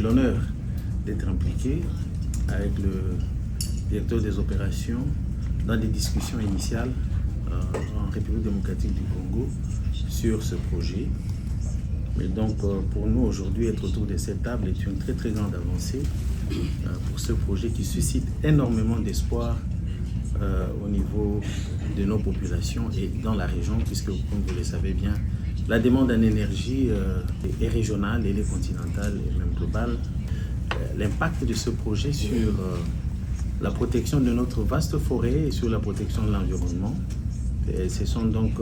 l'honneur d'être impliqué avec le directeur des opérations dans des discussions initiales en République démocratique du Congo sur ce projet. Mais donc pour nous aujourd'hui, être autour de cette table est une très grande avancée pour ce projet qui suscite énormément d'espoir au niveau de nos populations et dans la région, puisque comme vous le savez bien, la demande en énergie est régionale, elle est continentale et même globale. L'impact de ce projet sur la protection de notre vaste forêt et sur la protection de l'environnement, ce sont donc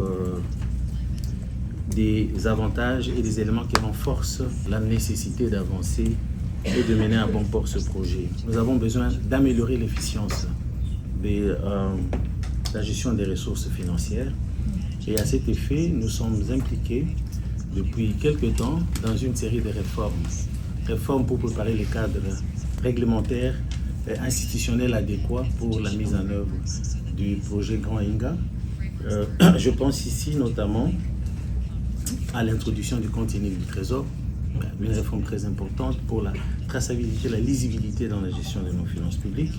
des avantages et des éléments qui renforcent la nécessité d'avancer et de mener à bon port ce projet. Nous avons besoin d'améliorer l'efficience de la gestion des ressources financières et à cet effet, nous sommes impliqués depuis quelque temps dans une série de réformes pour préparer les cadres réglementaires et institutionnels adéquats pour la mise en œuvre du projet Grand Inga. Je pense ici notamment à l'introduction du compte unique du Trésor, une réforme très importante pour la traçabilité, la lisibilité dans la gestion de nos finances publiques.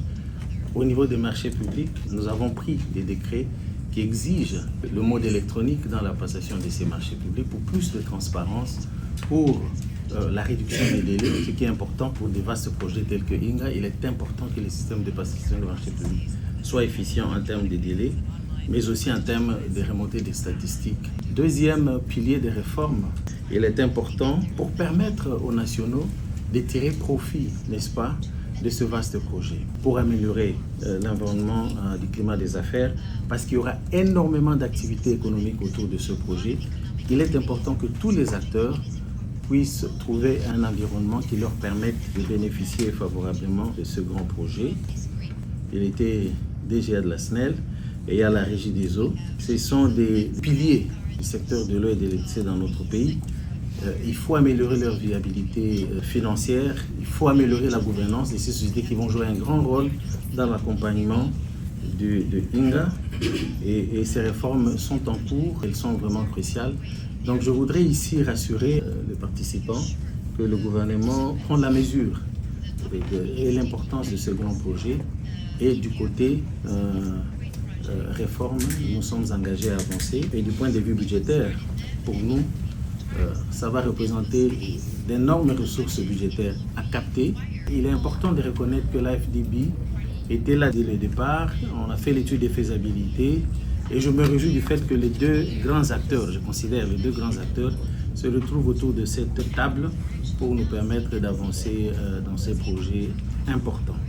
Au niveau des marchés publics, nous avons pris des décrets qui exigent le mode électronique dans la passation de ces marchés publics pour plus de transparence, pour la réduction des délais, ce qui est important pour des vastes projets tels que Inga. Il est important que les systèmes de passation de marchés publics soient efficients en termes de délais, mais aussi en termes de remontée des statistiques. Deuxième pilier des réformes, il est important pour permettre aux nationaux de tirer profit, n'est-ce pas, de ce vaste projet, pour améliorer l'environnement du climat des affaires, parce qu'il y aura énormément d'activités économiques autour de ce projet. Il est important que tous les acteurs puissent trouver un environnement qui leur permette de bénéficier favorablement de ce grand projet. Il était DGA de la SNEL et il y a la Régie des eaux. Ce sont des piliers du secteur de l'eau et de l'électricité dans notre pays. Il faut améliorer leur viabilité financière, il faut améliorer la gouvernance de ces sociétés qui vont jouer un grand rôle dans l'accompagnement de Inga. Et ces réformes sont en cours, elles sont vraiment cruciales. Donc je voudrais ici rassurer les participants que le gouvernement prend la mesure et l'importance de ce grand projet. Et du côté réforme, nous sommes engagés à avancer. Et du point de vue budgétaire, pour nous, ça va représenter d'énormes ressources budgétaires à capter. Il est important de reconnaître que l'AFDB était là dès le départ. On a fait l'étude de faisabilité et je me réjouis du fait que les deux grands acteurs, je considère les deux grands acteurs, se retrouvent autour de cette table pour nous permettre d'avancer dans ces projets importants.